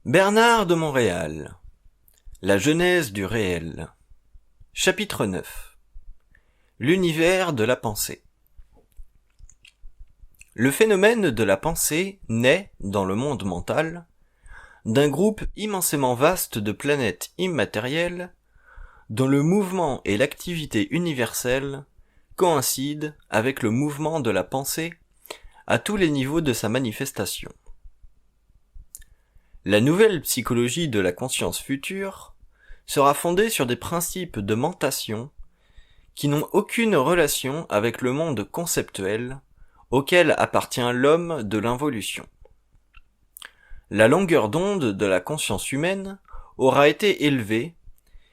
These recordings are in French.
Bernard de Montréal. La genèse du réel. Chapitre 9. L'univers de la pensée. Le phénomène de la pensée naît, dans le monde mental, d'un groupe immensément vaste de planètes immatérielles dont le mouvement et l'activité universelle coïncident avec le mouvement de la pensée à tous les niveaux de sa manifestation. La nouvelle psychologie de la conscience future sera fondée sur des principes de mentation qui n'ont aucune relation avec le monde conceptuel auquel appartient l'homme de l'involution. La longueur d'onde de la conscience humaine aura été élevée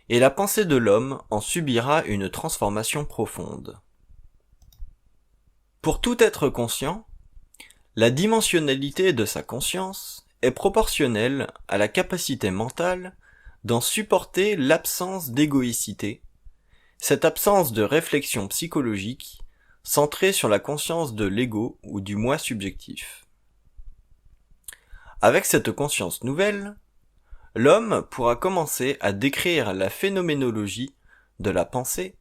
et la pensée de l'homme en subira une transformation profonde. Pour tout être conscient, la dimensionnalité de sa conscience est proportionnelle à la capacité mentale d'en supporter l'absence d'égoïcité, cette absence de réflexion psychologique centrée sur la conscience de l'ego ou du moi subjectif. Avec cette conscience nouvelle, l'homme pourra commencer à décrire la phénoménologie de la pensée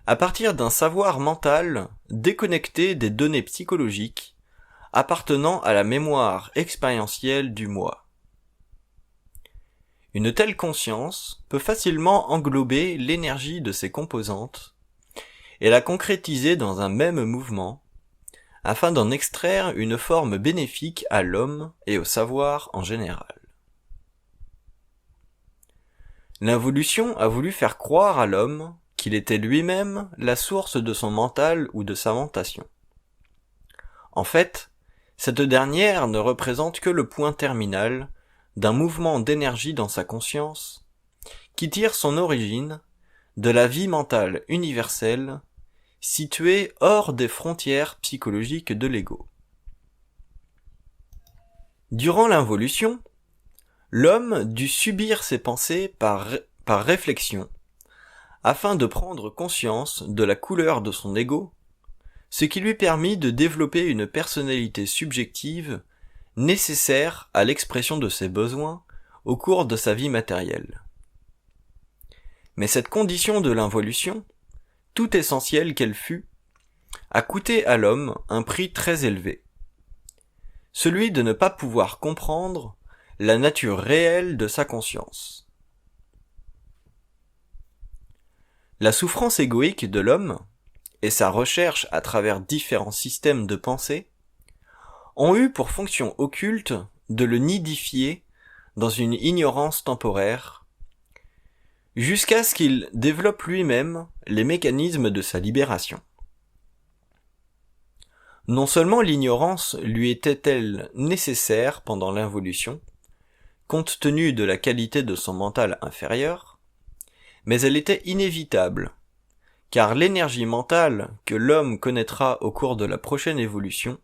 à partir d'un savoir mental déconnecté des données psychologiques appartenant à la mémoire expérientielle du moi. Une telle conscience peut facilement englober l'énergie de ses composantes et la concrétiser dans un même mouvement, afin d'en extraire une forme bénéfique à l'homme et au savoir en général. L'involution a voulu faire croire à l'homme qu'il était lui-même la source de son mental ou de sa mentation. En fait, cette dernière ne représente que le point terminal d'un mouvement d'énergie dans sa conscience qui tire son origine de la vie mentale universelle située hors des frontières psychologiques de l'ego. Durant l'involution, l'homme dut subir ses pensées par réflexion afin de prendre conscience de la couleur de son ego, ce qui lui permit de développer une personnalité subjective nécessaire à l'expression de ses besoins au cours de sa vie matérielle. Mais cette condition de l'involution, tout essentielle qu'elle fût, a coûté à l'homme un prix très élevé, celui de ne pas pouvoir comprendre la nature réelle de sa conscience. La souffrance égoïque de l'homme, et sa recherche à travers différents systèmes de pensée, ont eu pour fonction occulte de le nidifier dans une ignorance temporaire, jusqu'à ce qu'il développe lui-même les mécanismes de sa libération. Non seulement l'ignorance lui était-elle nécessaire pendant l'involution, compte tenu de la qualité de son mental inférieur, mais elle était inévitable, car l'énergie mentale que l'homme connaîtra au cours de la prochaine évolution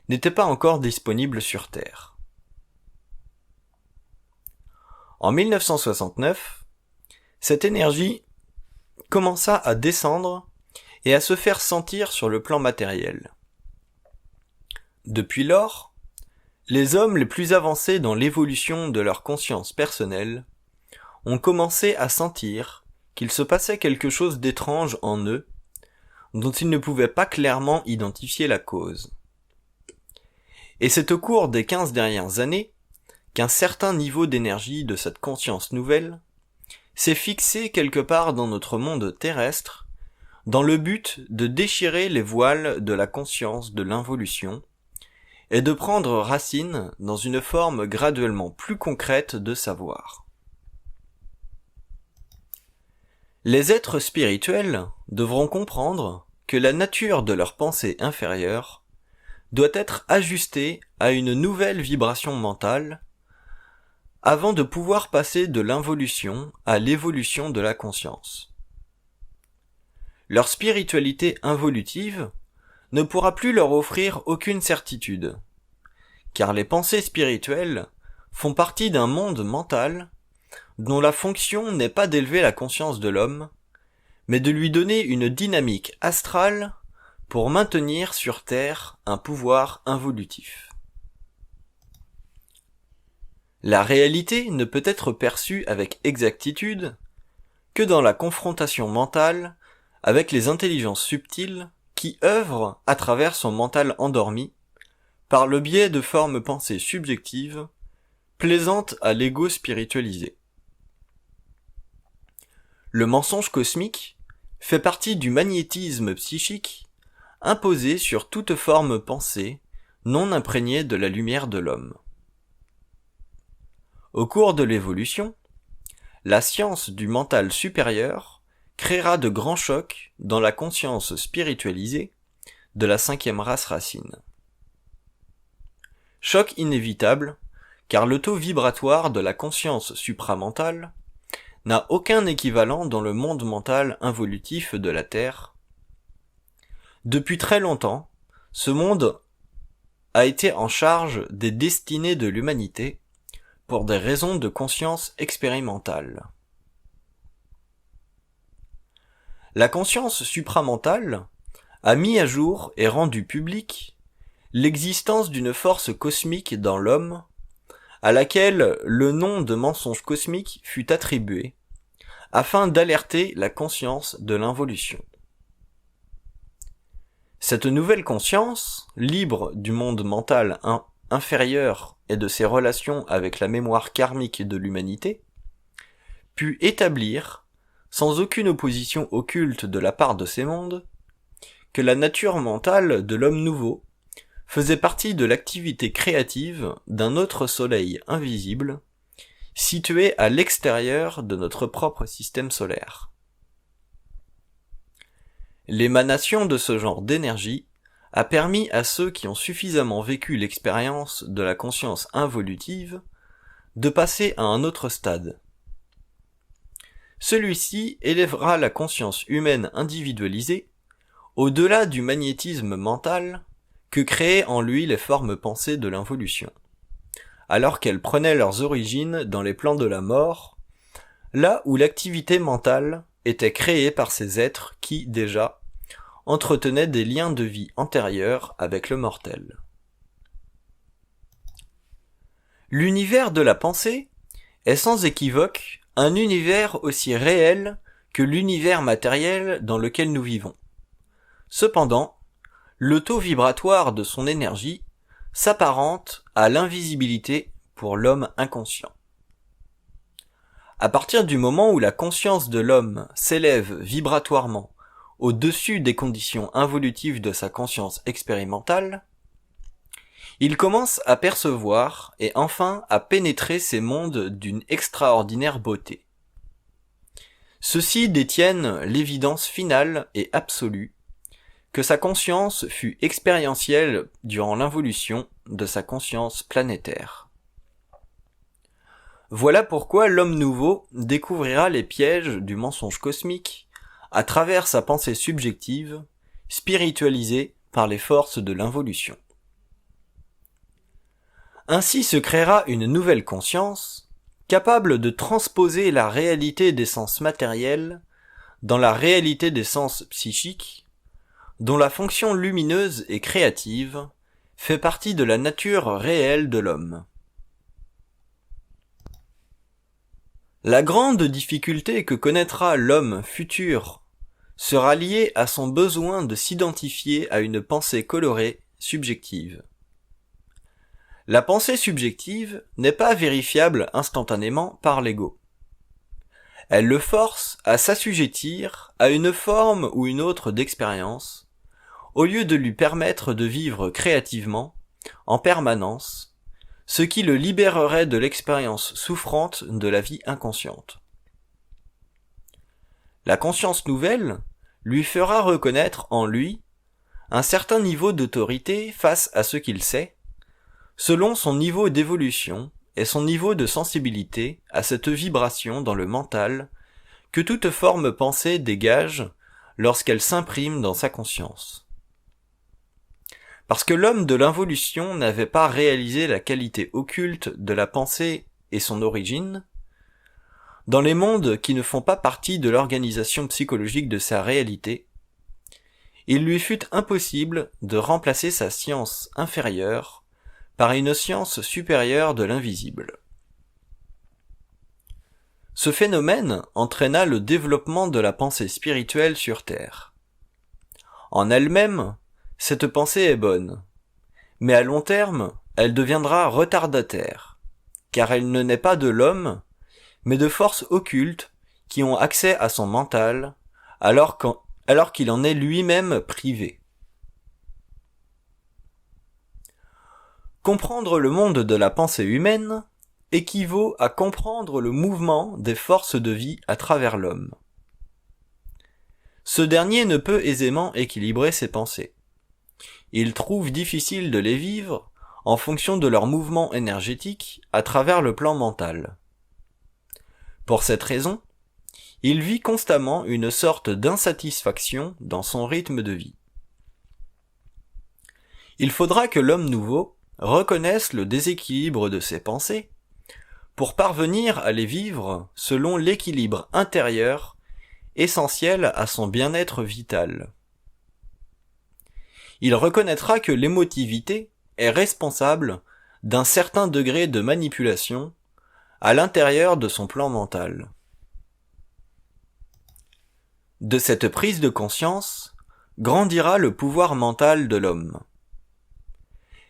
n'était pas encore disponible sur Terre. En 1969, cette énergie commença à descendre et à se faire sentir sur le plan matériel. Depuis lors, les hommes les plus avancés dans l'évolution de leur conscience personnelle ont commencé à sentir qu'il se passait quelque chose d'étrange en eux, dont ils ne pouvaient pas clairement identifier la cause. Et c'est au cours des 15 dernières années qu'un certain niveau d'énergie de cette conscience nouvelle s'est fixé quelque part dans notre monde terrestre, dans le but de déchirer les voiles de la conscience de l'involution et de prendre racine dans une forme graduellement plus concrète de savoir. Les êtres spirituels devront comprendre que la nature de leur pensée inférieure doit être ajustée à une nouvelle vibration mentale avant de pouvoir passer de l'involution à l'évolution de la conscience. Leur spiritualité involutive ne pourra plus leur offrir aucune certitude, car les pensées spirituelles font partie d'un monde mental dont la fonction n'est pas d'élever la conscience de l'homme, mais de lui donner une dynamique astrale pour maintenir sur Terre un pouvoir involutif. La réalité ne peut être perçue avec exactitude que dans la confrontation mentale avec les intelligences subtiles qui œuvrent à travers son mental endormi par le biais de formes pensées subjectives plaisantes à l'ego spiritualisé. Le mensonge cosmique fait partie du magnétisme psychique imposé sur toute forme pensée non imprégnée de la lumière de l'homme. Au cours de l'évolution, la science du mental supérieur créera de grands chocs dans la conscience spiritualisée de la 5e race racine. Choc inévitable, car le taux vibratoire de la conscience supramentale n'a aucun équivalent dans le monde mental involutif de la Terre. Depuis très longtemps, ce monde a été en charge des destinées de l'humanité pour des raisons de conscience expérimentale. La conscience supramentale a mis à jour et rendu public l'existence d'une force cosmique dans l'homme, à laquelle le nom de mensonge cosmique fut attribué, afin d'alerter la conscience de l'involution. Cette nouvelle conscience, libre du monde mental inférieur et de ses relations avec la mémoire karmique de l'humanité, put établir, sans aucune opposition occulte de la part de ces mondes, que la nature mentale de l'homme nouveau faisait partie de l'activité créative d'un autre soleil invisible, situé à l'extérieur de notre propre système solaire. L'émanation de ce genre d'énergie a permis à ceux qui ont suffisamment vécu l'expérience de la conscience involutive de passer à un autre stade. Celui-ci élèvera la conscience humaine individualisée au-delà du magnétisme mental que créaient en lui les formes pensées de l'involution, alors qu'elles prenaient leurs origines dans les plans de la mort, là où l'activité mentale était créée par ces êtres qui, déjà, entretenaient des liens de vie antérieurs avec le mortel. L'univers de la pensée est sans équivoque un univers aussi réel que l'univers matériel dans lequel nous vivons. Cependant, le taux vibratoire de son énergie s'apparente à l'invisibilité pour l'homme inconscient. À partir du moment où la conscience de l'homme s'élève vibratoirement au-dessus des conditions involutives de sa conscience expérimentale, il commence à percevoir et enfin à pénétrer ces mondes d'une extraordinaire beauté. Ceux-ci détiennent l'évidence finale et absolue que sa conscience fut expérientielle durant l'involution de sa conscience planétaire. Voilà pourquoi l'homme nouveau découvrira les pièges du mensonge cosmique à travers sa pensée subjective, spiritualisée par les forces de l'involution. Ainsi se créera une nouvelle conscience, capable de transposer la réalité des sens matériels dans la réalité des sens psychiques, dont la fonction lumineuse et créative fait partie de la nature réelle de l'homme. La grande difficulté que connaîtra l'homme futur sera liée à son besoin de s'identifier à une pensée colorée subjective. La pensée subjective n'est pas vérifiable instantanément par l'ego. Elle le force à s'assujettir à une forme ou une autre d'expérience, au lieu de lui permettre de vivre créativement, en permanence, ce qui le libérerait de l'expérience souffrante de la vie inconsciente. La conscience nouvelle lui fera reconnaître en lui un certain niveau d'autorité face à ce qu'il sait, selon son niveau d'évolution et son niveau de sensibilité à cette vibration dans le mental que toute forme pensée dégage lorsqu'elle s'imprime dans sa conscience. Parce que l'homme de l'involution n'avait pas réalisé la qualité occulte de la pensée et son origine, dans les mondes qui ne font pas partie de l'organisation psychologique de sa réalité, il lui fut impossible de remplacer sa science inférieure par une science supérieure de l'invisible. Ce phénomène entraîna le développement de la pensée spirituelle sur Terre. En elle-même, cette pensée est bonne, mais à long terme, elle deviendra retardataire, car elle ne naît pas de l'homme, mais de forces occultes qui ont accès à son mental, alors qu'il en est lui-même privé. Comprendre le monde de la pensée humaine équivaut à comprendre le mouvement des forces de vie à travers l'homme. Ce dernier ne peut aisément équilibrer ses pensées. Il trouve difficile de les vivre en fonction de leur mouvement énergétique à travers le plan mental. Pour cette raison, il vit constamment une sorte d'insatisfaction dans son rythme de vie. Il faudra que l'homme nouveau reconnaisse le déséquilibre de ses pensées pour parvenir à les vivre selon l'équilibre intérieur essentiel à son bien-être vital. Il reconnaîtra que l'émotivité est responsable d'un certain degré de manipulation à l'intérieur de son plan mental. De cette prise de conscience grandira le pouvoir mental de l'homme.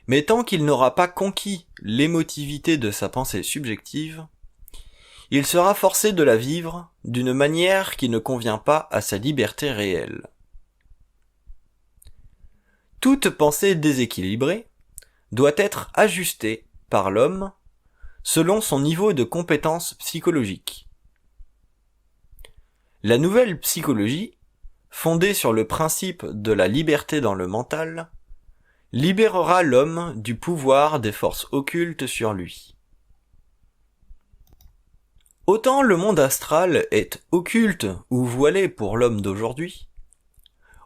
Mais tant qu'il n'aura pas conquis l'émotivité de sa pensée subjective, il sera forcé de la vivre d'une manière qui ne convient pas à sa liberté réelle. Toute pensée déséquilibrée doit être ajustée par l'homme selon son niveau de compétence psychologique. La nouvelle psychologie, fondée sur le principe de la liberté dans le mental, libérera l'homme du pouvoir des forces occultes sur lui. Autant le monde astral est occulte ou voilé pour l'homme d'aujourd'hui,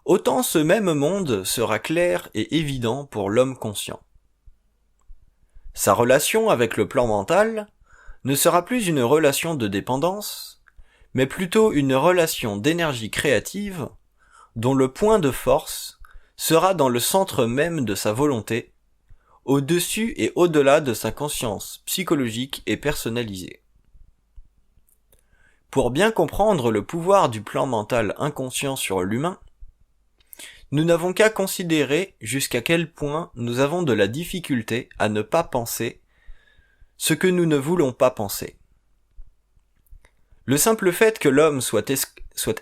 autant ce même monde sera clair et évident pour l'homme conscient. Sa relation avec le plan mental ne sera plus une relation de dépendance, mais plutôt une relation d'énergie créative dont le point de force sera dans le centre même de sa volonté, au-dessus et au-delà de sa conscience psychologique et personnalisée. Pour bien comprendre le pouvoir du plan mental inconscient sur l'humain, nous n'avons qu'à considérer jusqu'à quel point nous avons de la difficulté à ne pas penser ce que nous ne voulons pas penser. Le simple fait que l'homme soit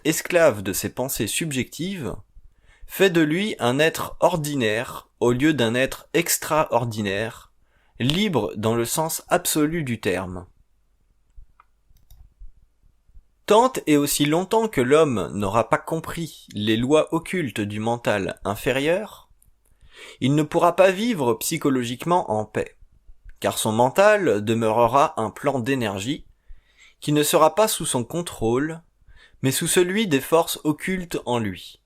esclave de ses pensées subjectives fait de lui un être ordinaire au lieu d'un être extraordinaire, libre dans le sens absolu du terme. Tant et aussi longtemps que l'homme n'aura pas compris les lois occultes du mental inférieur, il ne pourra pas vivre psychologiquement en paix, car son mental demeurera un plan d'énergie qui ne sera pas sous son contrôle, mais sous celui des forces occultes en lui.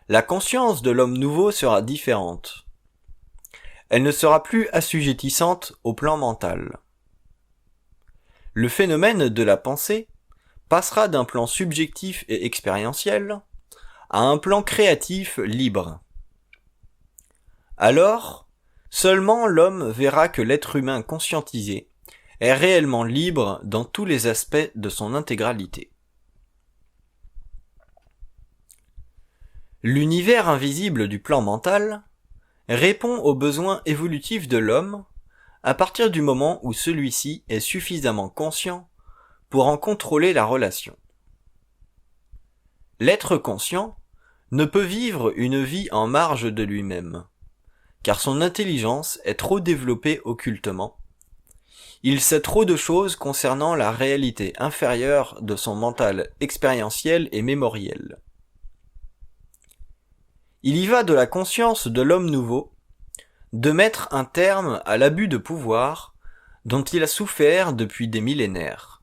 La conscience de l'homme nouveau sera différente. Elle ne sera plus assujettissante au plan mental. Le phénomène de la pensée passera d'un plan subjectif et expérientiel à un plan créatif libre. Alors, seulement l'homme verra que l'être humain conscientisé est réellement libre dans tous les aspects de son intégralité. L'univers invisible du plan mental répond aux besoins évolutifs de l'homme à partir du moment où celui-ci est suffisamment conscient pour en contrôler la relation. L'être conscient ne peut vivre une vie en marge de lui-même, car son intelligence est trop développée occultement. Il sait trop de choses concernant la réalité inférieure de son mental expérientiel et mémoriel. Il y va de la conscience de l'homme nouveau de mettre un terme à l'abus de pouvoir dont il a souffert depuis des millénaires.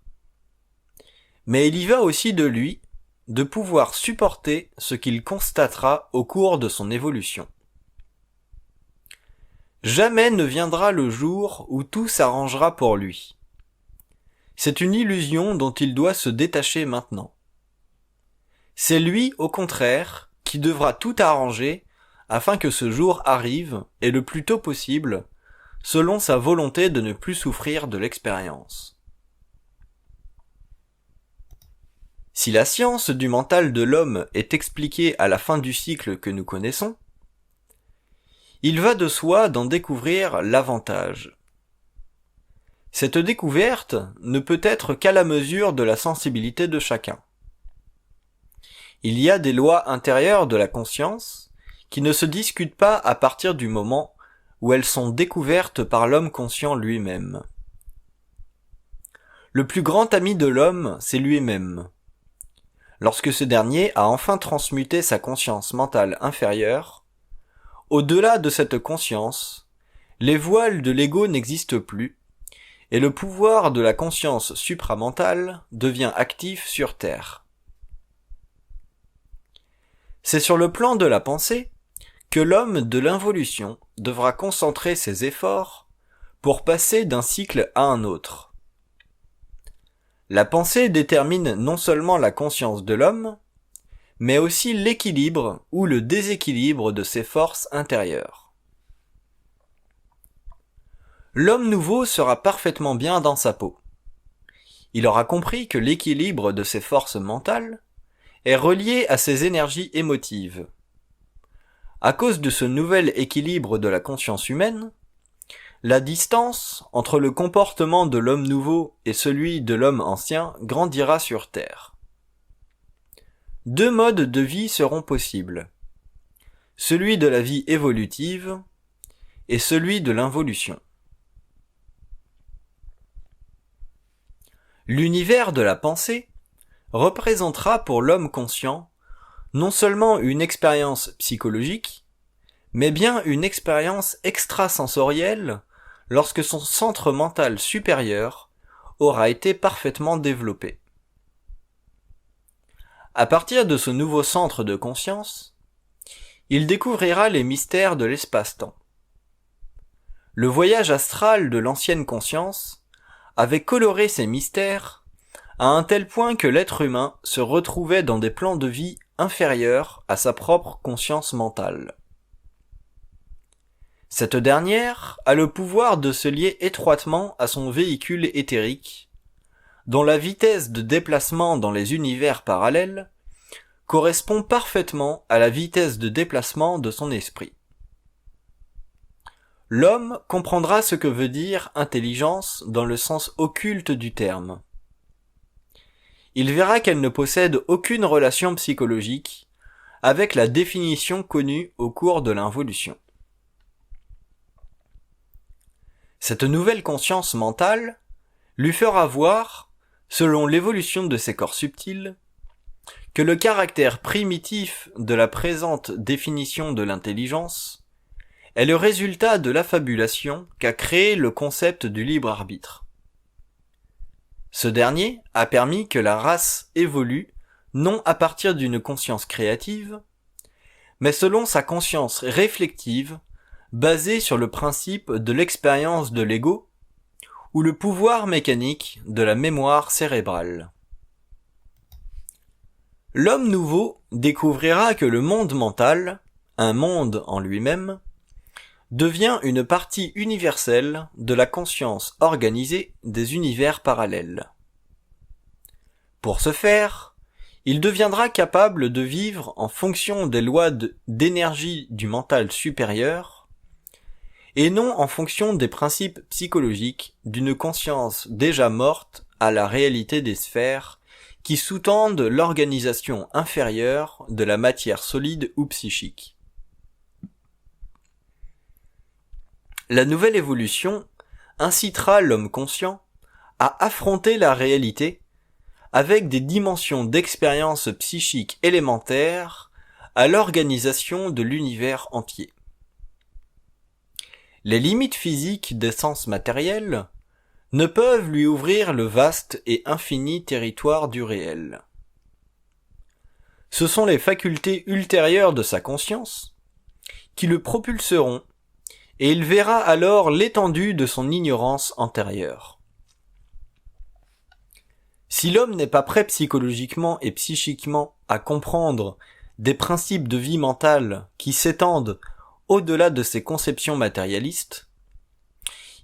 Mais il y va aussi de lui de pouvoir supporter ce qu'il constatera au cours de son évolution. Jamais ne viendra le jour où tout s'arrangera pour lui. C'est une illusion dont il doit se détacher maintenant. C'est lui, au contraire, qui devra tout arranger afin que ce jour arrive, et le plus tôt possible, selon sa volonté de ne plus souffrir de l'expérience. Si la science du mental de l'homme est expliquée à la fin du cycle que nous connaissons, il va de soi d'en découvrir l'avantage. Cette découverte ne peut être qu'à la mesure de la sensibilité de chacun. Il y a des lois intérieures de la conscience qui ne se discutent pas à partir du moment où elles sont découvertes par l'homme conscient lui-même. Le plus grand ami de l'homme, c'est lui-même. Lorsque ce dernier a enfin transmuté sa conscience mentale inférieure, au-delà de cette conscience, les voiles de l'ego n'existent plus, et le pouvoir de la conscience supramentale devient actif sur Terre. C'est sur le plan de la pensée que l'homme de l'involution devra concentrer ses efforts pour passer d'un cycle à un autre. La pensée détermine non seulement la conscience de l'homme, mais aussi l'équilibre ou le déséquilibre de ses forces intérieures. L'homme nouveau sera parfaitement bien dans sa peau. Il aura compris que l'équilibre de ses forces mentales est relié à ses énergies émotives. À cause de ce nouvel équilibre de la conscience humaine, la distance entre le comportement de l'homme nouveau et celui de l'homme ancien grandira sur Terre. Deux modes de vie seront possibles, celui de la vie évolutive et celui de l'involution. L'univers de la pensée représentera pour l'homme conscient non seulement une expérience psychologique, mais bien une expérience extrasensorielle lorsque son centre mental supérieur aura été parfaitement développé. À partir de ce nouveau centre de conscience, il découvrira les mystères de l'espace-temps. Le voyage astral de l'ancienne conscience avait coloré ces mystères à un tel point que l'être humain se retrouvait dans des plans de vie inférieurs à sa propre conscience mentale. Cette dernière a le pouvoir de se lier étroitement à son véhicule éthérique, dont la vitesse de déplacement dans les univers parallèles correspond parfaitement à la vitesse de déplacement de son esprit. L'homme comprendra ce que veut dire intelligence dans le sens occulte du terme. Il verra qu'elle ne possède aucune relation psychologique avec la définition connue au cours de l'involution. Cette nouvelle conscience mentale lui fera voir, selon l'évolution de ses corps subtils, que le caractère primitif de la présente définition de l'intelligence est le résultat de l'affabulation qu'a créé le concept du libre arbitre. Ce dernier a permis que la race évolue non à partir d'une conscience créative, mais selon sa conscience réflective basée sur le principe de l'expérience de l'ego ou le pouvoir mécanique de la mémoire cérébrale. L'homme nouveau découvrira que le monde mental, un monde en lui-même, devient une partie universelle de la conscience organisée des univers parallèles. Pour ce faire, il deviendra capable de vivre en fonction des lois d'énergie du mental supérieur et non en fonction des principes psychologiques d'une conscience déjà morte à la réalité des sphères qui sous-tendent l'organisation inférieure de la matière solide ou psychique. La nouvelle évolution incitera l'homme conscient à affronter la réalité avec des dimensions d'expérience psychique élémentaires à l'organisation de l'univers entier. Les limites physiques des sens matériels ne peuvent lui ouvrir le vaste et infini territoire du réel. Ce sont les facultés ultérieures de sa conscience qui le propulseront et il verra alors l'étendue de son ignorance antérieure. Si l'homme n'est pas prêt psychologiquement et psychiquement à comprendre des principes de vie mentale qui s'étendent au-delà de ses conceptions matérialistes,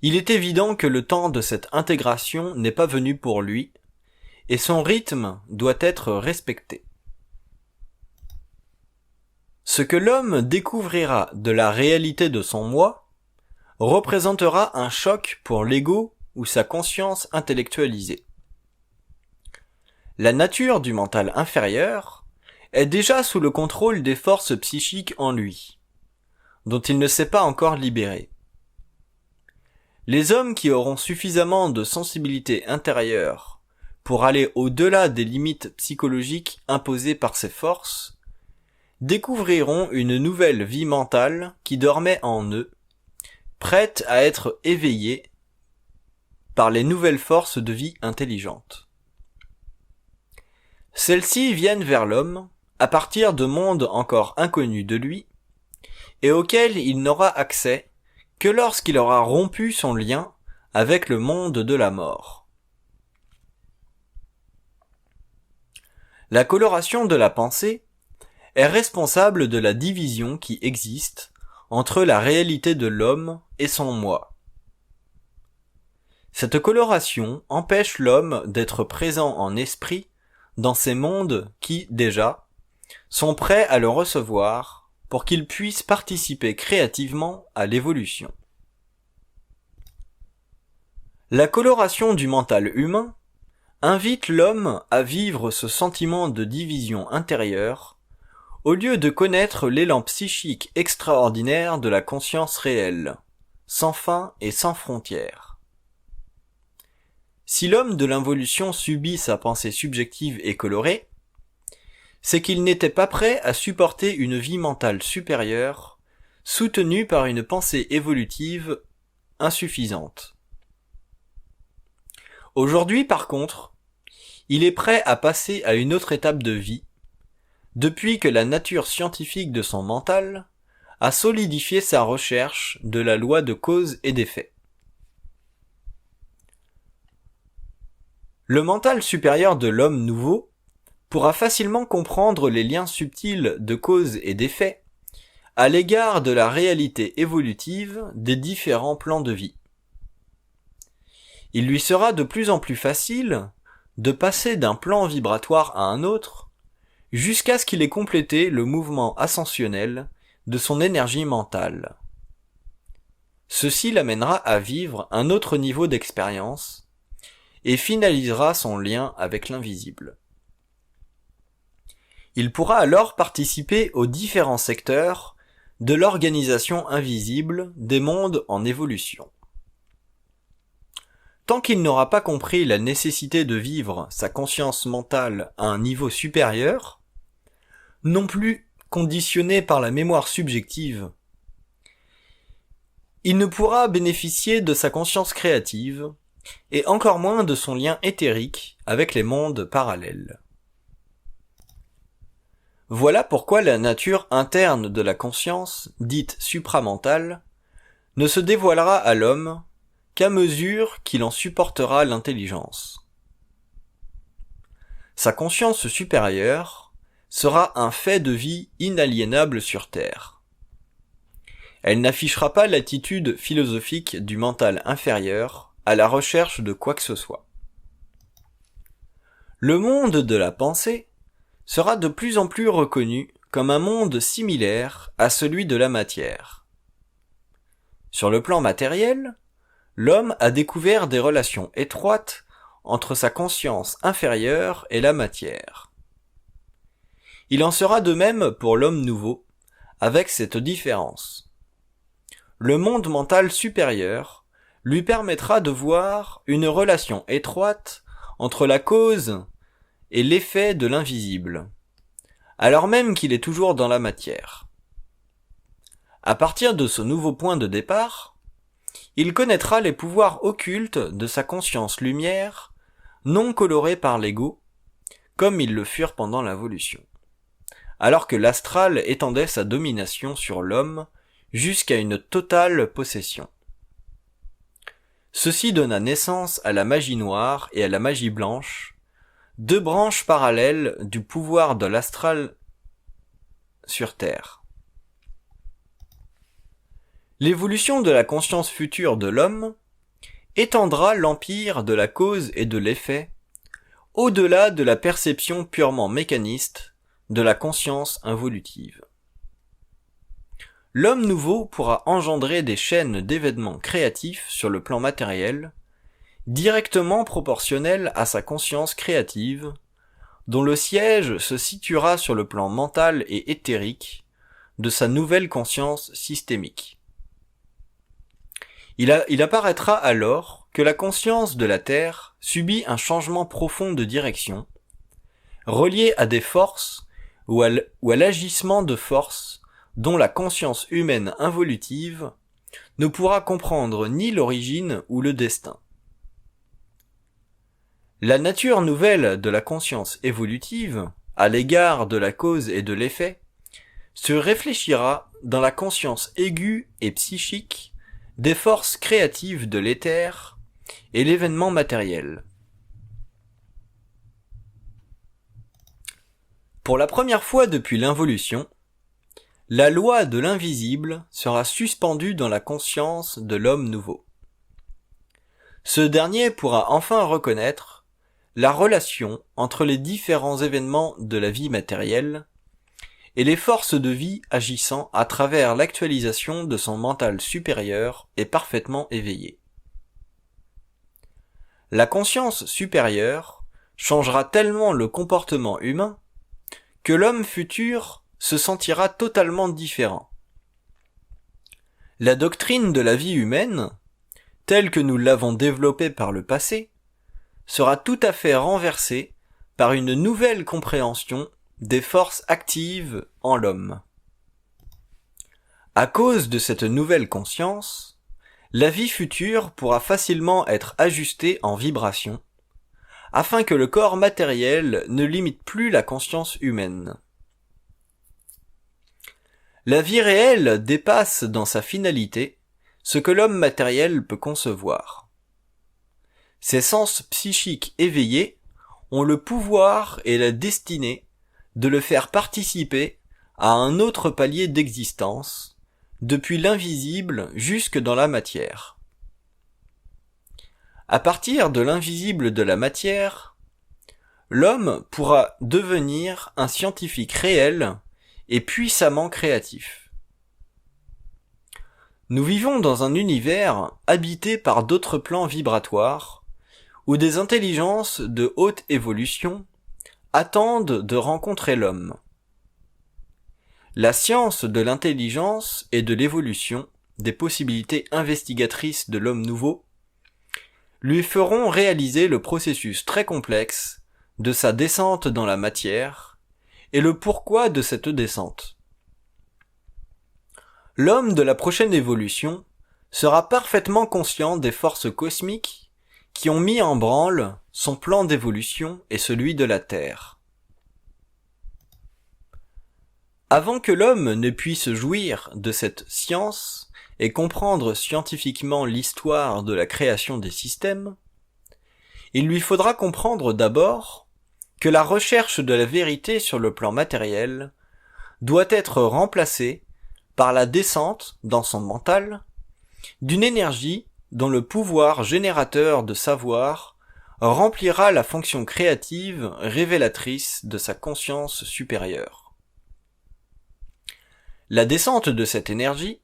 il est évident que le temps de cette intégration n'est pas venu pour lui, et son rythme doit être respecté. Ce que l'homme découvrira de la réalité de son moi représentera un choc pour l'ego ou sa conscience intellectualisée. La nature du mental inférieur est déjà sous le contrôle des forces psychiques en lui, dont il ne s'est pas encore libéré. Les hommes qui auront suffisamment de sensibilité intérieure pour aller au-delà des limites psychologiques imposées par ces forces découvriront une nouvelle vie mentale qui dormait en eux, prête à être éveillée par les nouvelles forces de vie intelligentes. Celles-ci viennent vers l'homme à partir de mondes encore inconnus de lui et auxquels il n'aura accès que lorsqu'il aura rompu son lien avec le monde de la mort. La coloration de la pensée est responsable de la division qui existe entre la réalité de l'homme et son moi. Cette coloration empêche l'homme d'être présent en esprit dans ces mondes qui, déjà, sont prêts à le recevoir pour qu'il puisse participer créativement à l'évolution. La coloration du mental humain invite l'homme à vivre ce sentiment de division intérieure au lieu de connaître l'élan psychique extraordinaire de la conscience réelle, sans fin et sans frontières. Si l'homme de l'involution subit sa pensée subjective et colorée, c'est qu'il n'était pas prêt à supporter une vie mentale supérieure, soutenue par une pensée évolutive insuffisante. Aujourd'hui, par contre, il est prêt à passer à une autre étape de vie, depuis que la nature scientifique de son mental a solidifié sa recherche de la loi de cause et d'effet. Le mental supérieur de l'homme nouveau pourra facilement comprendre les liens subtils de cause et d'effet à l'égard de la réalité évolutive des différents plans de vie. Il lui sera de plus en plus facile de passer d'un plan vibratoire à un autre jusqu'à ce qu'il ait complété le mouvement ascensionnel de son énergie mentale. Ceci l'amènera à vivre un autre niveau d'expérience et finalisera son lien avec l'invisible. Il pourra alors participer aux différents secteurs de l'organisation invisible des mondes en évolution. Tant qu'il n'aura pas compris la nécessité de vivre sa conscience mentale à un niveau supérieur, non plus conditionné par la mémoire subjective, il ne pourra bénéficier de sa conscience créative, et encore moins de son lien éthérique avec les mondes parallèles. Voilà pourquoi la nature interne de la conscience, dite supramentale, ne se dévoilera à l'homme qu'à mesure qu'il en supportera l'intelligence. Sa conscience supérieure sera un fait de vie inaliénable sur Terre. Elle n'affichera pas l'attitude philosophique du mental inférieur à la recherche de quoi que ce soit. Le monde de la pensée sera de plus en plus reconnu comme un monde similaire à celui de la matière. Sur le plan matériel, l'homme a découvert des relations étroites entre sa conscience inférieure et la matière. Il en sera de même pour l'homme nouveau, avec cette différence. Le monde mental supérieur lui permettra de voir une relation étroite entre la cause et l'effet de l'invisible, alors même qu'il est toujours dans la matière. À partir de ce nouveau point de départ, il connaîtra les pouvoirs occultes de sa conscience lumière, non colorée par l'ego, comme ils le furent pendant l'involution, alors que l'astral étendait sa domination sur l'homme jusqu'à une totale possession. Ceci donna naissance à la magie noire et à la magie blanche, deux branches parallèles du pouvoir de l'astral sur Terre. L'évolution de la conscience future de l'homme étendra l'empire de la cause et de l'effet au-delà de la perception purement mécaniste de la conscience involutive. L'homme nouveau pourra engendrer des chaînes d'événements créatifs sur le plan matériel, directement proportionnelles à sa conscience créative, dont le siège se situera sur le plan mental et éthérique de sa nouvelle conscience systémique. Il apparaîtra alors que la conscience de la Terre subit un changement profond de direction, relié à des forces ou à l'agissement de forces dont la conscience humaine involutive ne pourra comprendre ni l'origine ou le destin. La nature nouvelle de la conscience évolutive, à l'égard de la cause et de l'effet, se réfléchira dans la conscience aiguë et psychique des forces créatives de l'éther et l'événement matériel. Pour la première fois depuis l'involution, la loi de l'invisible sera suspendue dans la conscience de l'homme nouveau. Ce dernier pourra enfin reconnaître la relation entre les différents événements de la vie matérielle et les forces de vie agissant à travers l'actualisation de son mental supérieur et parfaitement éveillé. La conscience supérieure changera tellement le comportement humain que l'homme futur se sentira totalement différent. La doctrine de la vie humaine, telle que nous l'avons développée par le passé, sera tout à fait renversée par une nouvelle compréhension des forces actives en l'homme. À cause de cette nouvelle conscience, la vie future pourra facilement être ajustée en vibration, afin que le corps matériel ne limite plus la conscience humaine. La vie réelle dépasse dans sa finalité ce que l'homme matériel peut concevoir. Ses sens psychiques éveillés ont le pouvoir et la destinée de le faire participer à un autre palier d'existence, depuis l'invisible jusque dans la matière. À partir de l'invisible de la matière, l'homme pourra devenir un scientifique réel et puissamment créatif. Nous vivons dans un univers habité par d'autres plans vibratoires, où des intelligences de haute évolution attendent de rencontrer l'homme. La science de l'intelligence et de l'évolution des possibilités investigatrices de l'homme nouveau lui feront réaliser le processus très complexe de sa descente dans la matière et le pourquoi de cette descente. L'homme de la prochaine évolution sera parfaitement conscient des forces cosmiques qui ont mis en branle son plan d'évolution et celui de la Terre. Avant que l'homme ne puisse jouir de cette science et comprendre scientifiquement l'histoire de la création des systèmes, il lui faudra comprendre d'abord que la recherche de la vérité sur le plan matériel doit être remplacée par la descente, dans son mental, d'une énergie dont le pouvoir générateur de savoir remplira la fonction créative révélatrice de sa conscience supérieure. La descente de cette énergie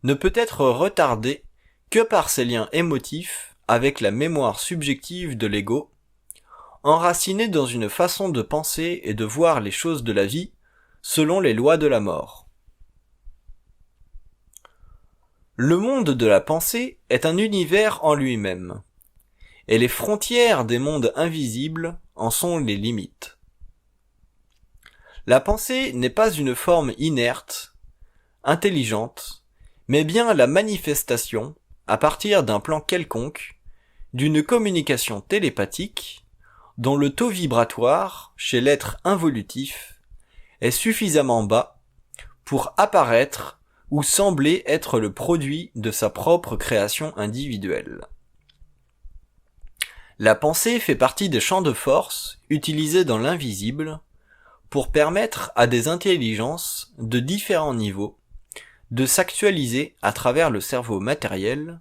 ne peut être retardée que par ses liens émotifs avec la mémoire subjective de l'ego, enracinée dans une façon de penser et de voir les choses de la vie selon les lois de la mort. Le monde de la pensée est un univers en lui-même, et les frontières des mondes invisibles en sont les limites. La pensée n'est pas une forme inerte, intelligente, mais bien la manifestation, à partir d'un plan quelconque, d'une communication télépathique, dont le taux vibratoire, chez l'être involutif, est suffisamment bas pour apparaître ou sembler être le produit de sa propre création individuelle. La pensée fait partie des champs de force utilisés dans l'invisible pour permettre à des intelligences de différents niveaux de s'actualiser à travers le cerveau matériel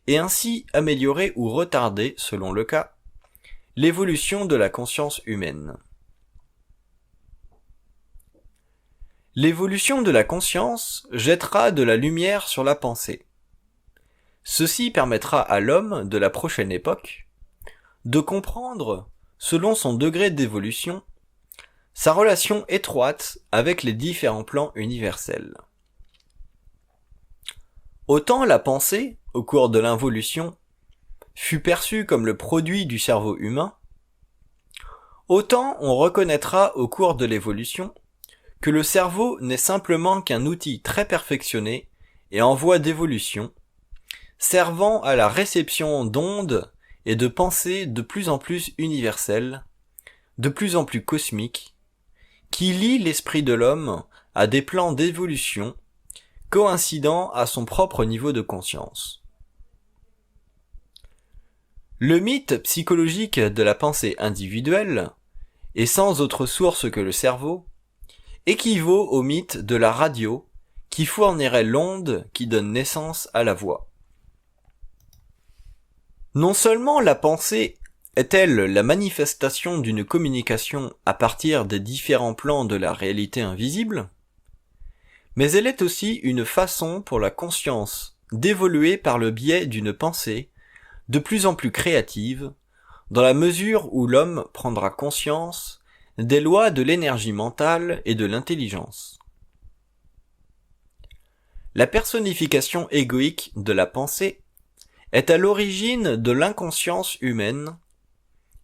et ainsi améliorer ou retarder, selon le cas, l'évolution de la conscience humaine. L'évolution de la conscience jettera de la lumière sur la pensée. Ceci permettra à l'homme de la prochaine époque de comprendre, selon son degré d'évolution, sa relation étroite avec les différents plans universels. Autant la pensée, au cours de l'involution, fut perçue comme le produit du cerveau humain, autant on reconnaîtra au cours de l'évolution que le cerveau n'est simplement qu'un outil très perfectionné et en voie d'évolution, servant à la réception d'ondes et de pensées de plus en plus universelles, de plus en plus cosmiques, qui lient l'esprit de l'homme à des plans d'évolution coïncidant à son propre niveau de conscience. Le mythe psychologique de la pensée individuelle, et sans autre source que le cerveau, équivaut au mythe de la radio qui fournirait l'onde qui donne naissance à la voix. Non seulement la pensée est-elle la manifestation d'une communication à partir des différents plans de la réalité invisible, mais elle est aussi une façon pour la conscience d'évoluer par le biais d'une pensée de plus en plus créative, dans la mesure où l'homme prendra conscience des lois de l'énergie mentale et de l'intelligence. La personnification égoïque de la pensée est à l'origine de l'inconscience humaine,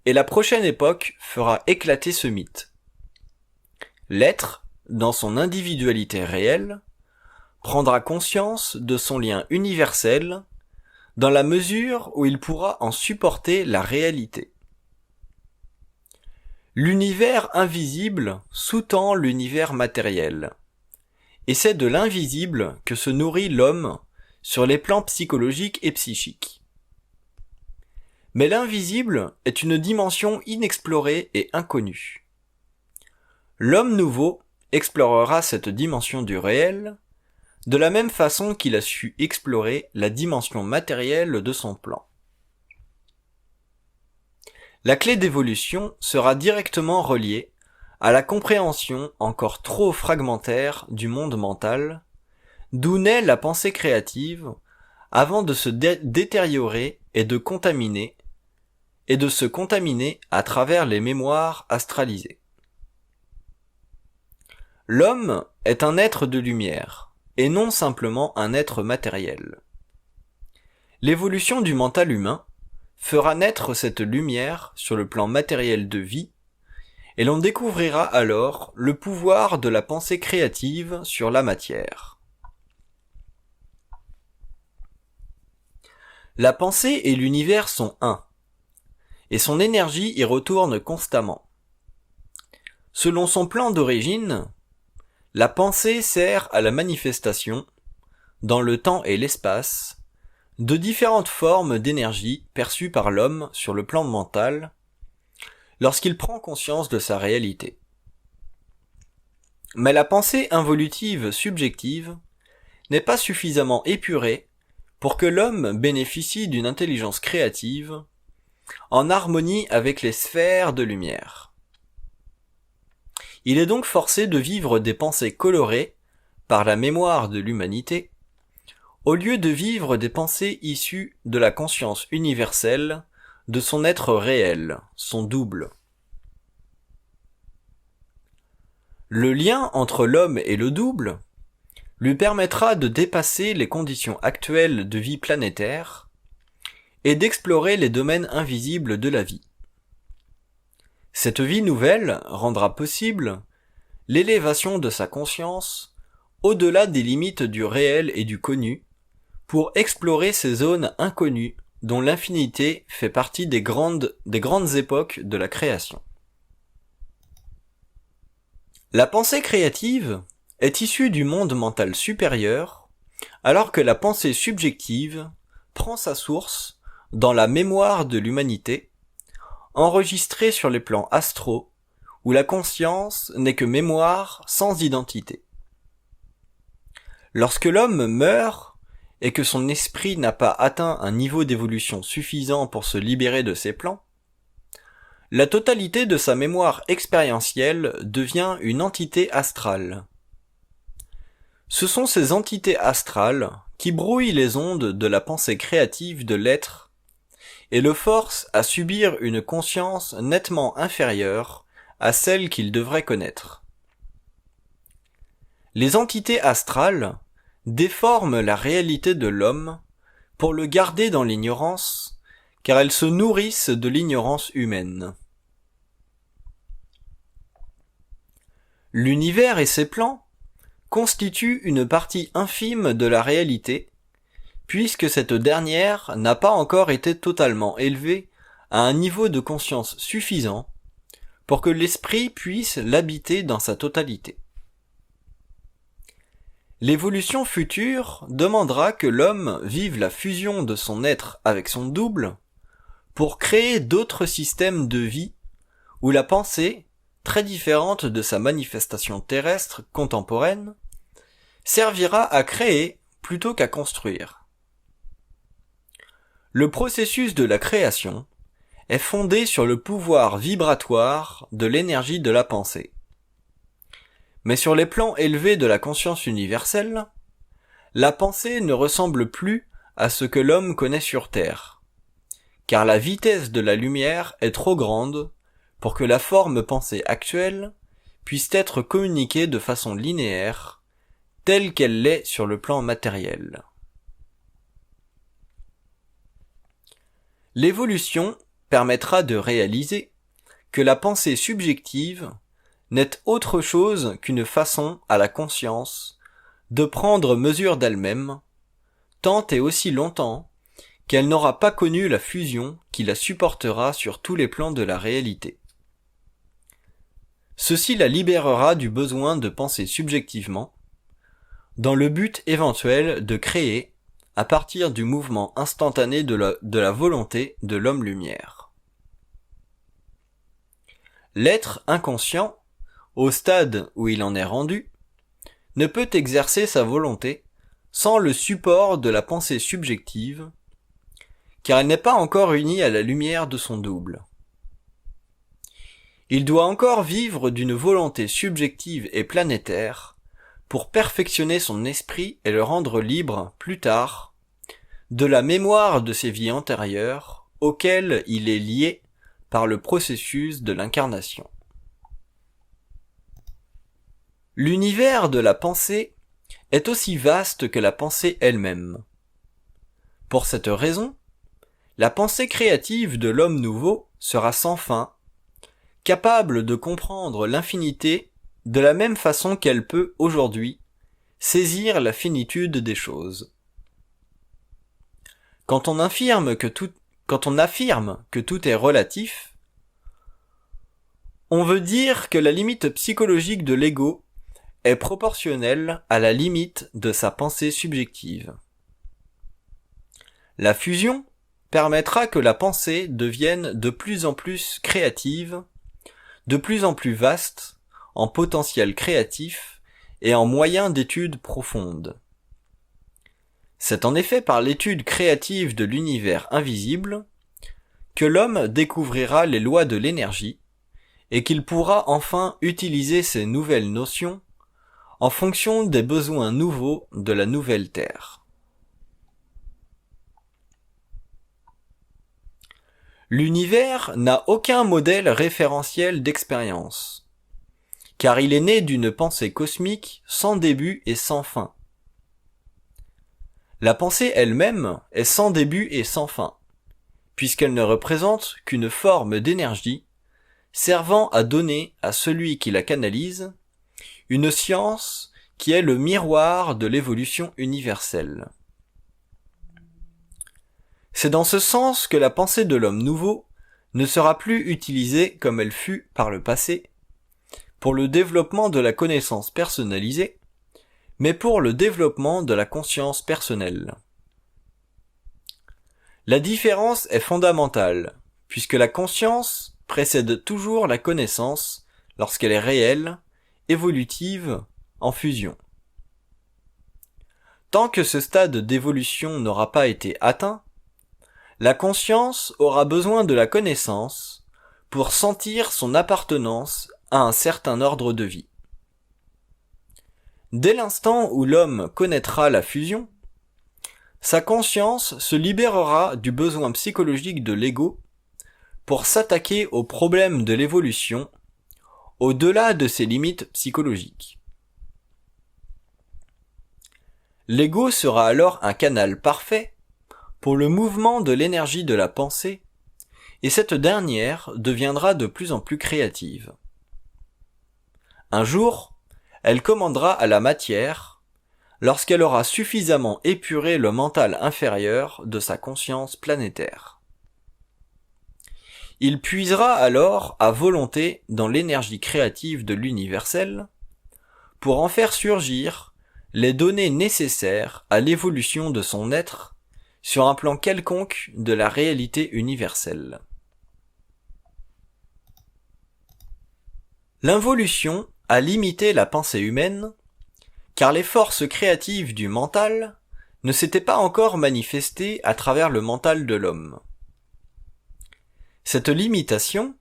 et la prochaine époque fera éclater ce mythe. L'être, dans son individualité réelle, prendra conscience de son lien universel dans la mesure où il pourra en supporter la réalité. L'univers invisible sous-tend l'univers matériel, et c'est de l'invisible que se nourrit l'homme sur les plans psychologiques et psychiques. Mais l'invisible est une dimension inexplorée et inconnue. L'homme nouveau explorera cette dimension du réel de la même façon qu'il a su explorer la dimension matérielle de son plan. La clé d'évolution sera directement reliée à la compréhension encore trop fragmentaire du monde mental, d'où naît la pensée créative avant de se détériorer et de se contaminer à travers les mémoires astralisées. L'homme est un être de lumière, et non simplement un être matériel. L'évolution du mental humain fera naître cette lumière sur le plan matériel de vie, et l'on découvrira alors le pouvoir de la pensée créative sur la matière. La pensée et l'univers sont un, et son énergie y retourne constamment. Selon son plan d'origine, la pensée sert à la manifestation, dans le temps et l'espace, de différentes formes d'énergie perçues par l'homme sur le plan mental, lorsqu'il prend conscience de sa réalité. Mais la pensée involutive subjective n'est pas suffisamment épurée pour que l'homme bénéficie d'une intelligence créative en harmonie avec les sphères de lumière. Il est donc forcé de vivre des pensées colorées par la mémoire de l'humanité, au lieu de vivre des pensées issues de la conscience universelle de son être réel, son double. Le lien entre l'homme et le double lui permettra de dépasser les conditions actuelles de vie planétaire et d'explorer les domaines invisibles de la vie. Cette vie nouvelle rendra possible l'élévation de sa conscience au-delà des limites du réel et du connu pour explorer ces zones inconnues dont l'infinité fait partie des grandes époques de la création. La pensée créative est issue du monde mental supérieur, alors que la pensée subjective prend sa source dans la mémoire de l'humanité, enregistrée sur les plans astraux, où la conscience n'est que mémoire sans identité. Lorsque l'homme meurt et que son esprit n'a pas atteint un niveau d'évolution suffisant pour se libérer de ses plans, La totalité de sa mémoire expérientielle devient une entité astrale. Ce sont ces entités astrales qui brouillent les ondes de la pensée créative de l'être et le forcent à subir une conscience nettement inférieure à celle qu'il devrait connaître. Les entités astrales déforment la réalité de l'homme pour le garder dans l'ignorance, car elles se nourrissent de l'ignorance humaine. L'univers et ses plans constituent une partie infime de la réalité, puisque cette dernière n'a pas encore été totalement élevée à un niveau de conscience suffisant pour que l'esprit puisse l'habiter dans sa totalité. L'évolution future demandera que l'homme vive la fusion de son être avec son double pour créer d'autres systèmes de vie où la pensée, très différente de sa manifestation terrestre contemporaine, servira à créer plutôt qu'à construire. Le processus de la création est fondé sur le pouvoir vibratoire de l'énergie de la pensée. Mais sur les plans élevés de la conscience universelle, la pensée ne ressemble plus à ce que l'homme connaît sur Terre, car la vitesse de la lumière est trop grande pour que la forme pensée actuelle puisse être communiquée de façon linéaire, telle qu'elle l'est sur le plan matériel. L'évolution permettra de réaliser que la pensée subjective n'est autre chose qu'une façon à la conscience de prendre mesure d'elle-même, tant et aussi longtemps qu'elle n'aura pas connu la fusion qui la supportera sur tous les plans de la réalité. Ceci la libérera du besoin de penser subjectivement, dans le but éventuel de créer à partir du mouvement instantané de la volonté de l'homme-lumière. L'être inconscient, au stade où il en est rendu, ne peut exercer sa volonté sans le support de la pensée subjective, car elle n'est pas encore unie à la lumière de son double. Il doit encore vivre d'une volonté subjective et planétaire pour perfectionner son esprit et le rendre libre, plus tard, de la mémoire de ses vies antérieures auxquelles il est lié par le processus de l'incarnation. L'univers de la pensée est aussi vaste que la pensée elle-même. Pour cette raison, la pensée créative de l'homme nouveau sera sans fin, capable de comprendre l'infinité de la même façon qu'elle peut aujourd'hui saisir la finitude des choses. Quand on affirme que tout est relatif, on veut dire que la limite psychologique de l'ego est proportionnelle à la limite de sa pensée subjective. La fusion permettra que la pensée devienne de plus en plus créative, de plus en plus vaste, en potentiel créatif et en moyens d'étude profonde. C'est en effet par l'étude créative de l'univers invisible que l'homme découvrira les lois de l'énergie et qu'il pourra enfin utiliser ces nouvelles notions en fonction des besoins nouveaux de la nouvelle Terre. L'univers n'a aucun modèle référentiel d'expérience, car il est né d'une pensée cosmique sans début et sans fin. La pensée elle-même est sans début et sans fin, puisqu'elle ne représente qu'une forme d'énergie servant à donner à celui qui la canalise une science qui est le miroir de l'évolution universelle. C'est dans ce sens que la pensée de l'homme nouveau ne sera plus utilisée comme elle fut par le passé, pour le développement de la connaissance personnalisée, mais pour le développement de la conscience personnelle. La différence est fondamentale, puisque la conscience précède toujours la connaissance lorsqu'elle est réelle, évolutive, en fusion. Tant que ce stade d'évolution n'aura pas été atteint, la conscience aura besoin de la connaissance pour sentir son appartenance à un certain ordre de vie. Dès l'instant où l'homme connaîtra la fusion, sa conscience se libérera du besoin psychologique de l'ego pour s'attaquer aux problèmes de l'évolution au-delà de ses limites psychologiques. L'ego sera alors un canal parfait pour le mouvement de l'énergie de la pensée, et cette dernière deviendra de plus en plus créative. Un jour, elle commandera à la matière lorsqu'elle aura suffisamment épuré le mental inférieur de sa conscience planétaire. Il puisera alors à volonté dans l'énergie créative de l'universel pour en faire surgir les données nécessaires à l'évolution de son être sur un plan quelconque de la réalité universelle. L'involution a limité la pensée humaine, car les forces créatives du mental ne s'étaient pas encore manifestées à travers le mental de l'homme. Cette limitation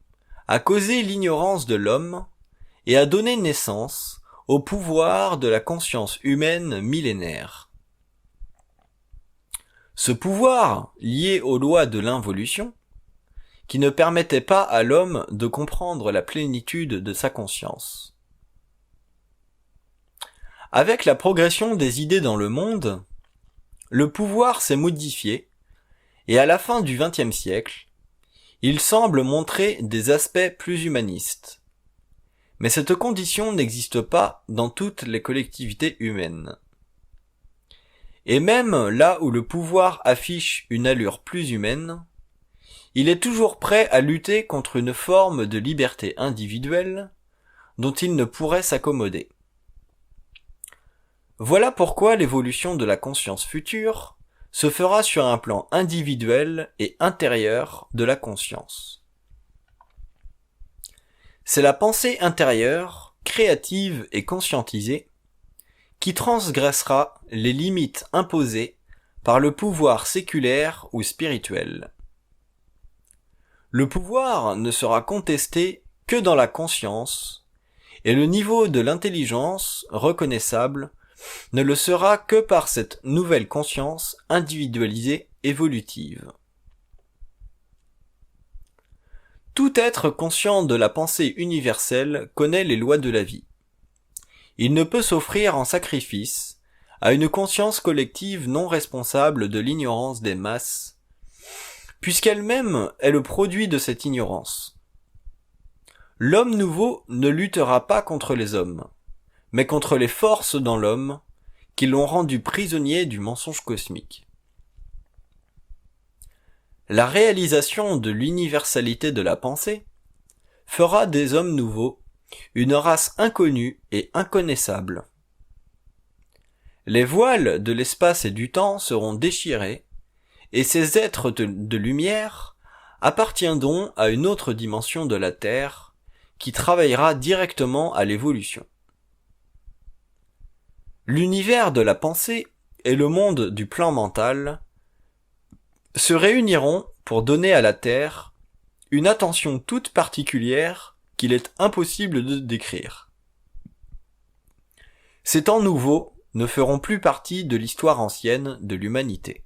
a causé l'ignorance de l'homme et a donné naissance au pouvoir de la conscience humaine millénaire. Ce pouvoir, lié aux lois de l'involution, qui ne permettait pas à l'homme de comprendre la plénitude de sa conscience. Avec la progression des idées dans le monde, le pouvoir s'est modifié, et à la fin du XXe siècle, il semble montrer des aspects plus humanistes. Mais cette condition n'existe pas dans toutes les collectivités humaines. Et même là où le pouvoir affiche une allure plus humaine, il est toujours prêt à lutter contre une forme de liberté individuelle dont il ne pourrait s'accommoder. Voilà pourquoi l'évolution de la conscience future se fera sur un plan individuel et intérieur de la conscience. C'est la pensée intérieure, créative et conscientisée, qui transgressera les limites imposées par le pouvoir séculaire ou spirituel. Le pouvoir ne sera contesté que dans la conscience, et le niveau de l'intelligence reconnaissable ne le sera que par cette nouvelle conscience individualisée évolutive. Tout être conscient de la pensée universelle connaît les lois de la vie. Il ne peut s'offrir en sacrifice à une conscience collective non responsable de l'ignorance des masses, puisqu'elle-même est le produit de cette ignorance. L'homme nouveau ne luttera pas contre les hommes, mais contre les forces dans l'homme qui l'ont rendu prisonnier du mensonge cosmique. La réalisation de l'universalité de la pensée fera des hommes nouveaux une race inconnue et inconnaissable. Les voiles de l'espace et du temps seront déchirés, et ces êtres de lumière appartiendront à une autre dimension de la Terre qui travaillera directement à l'évolution. L'univers de la pensée et le monde du plan mental se réuniront pour donner à la Terre une attention toute particulière qu'il est impossible de décrire. Ces temps nouveaux ne feront plus partie de l'histoire ancienne de l'humanité.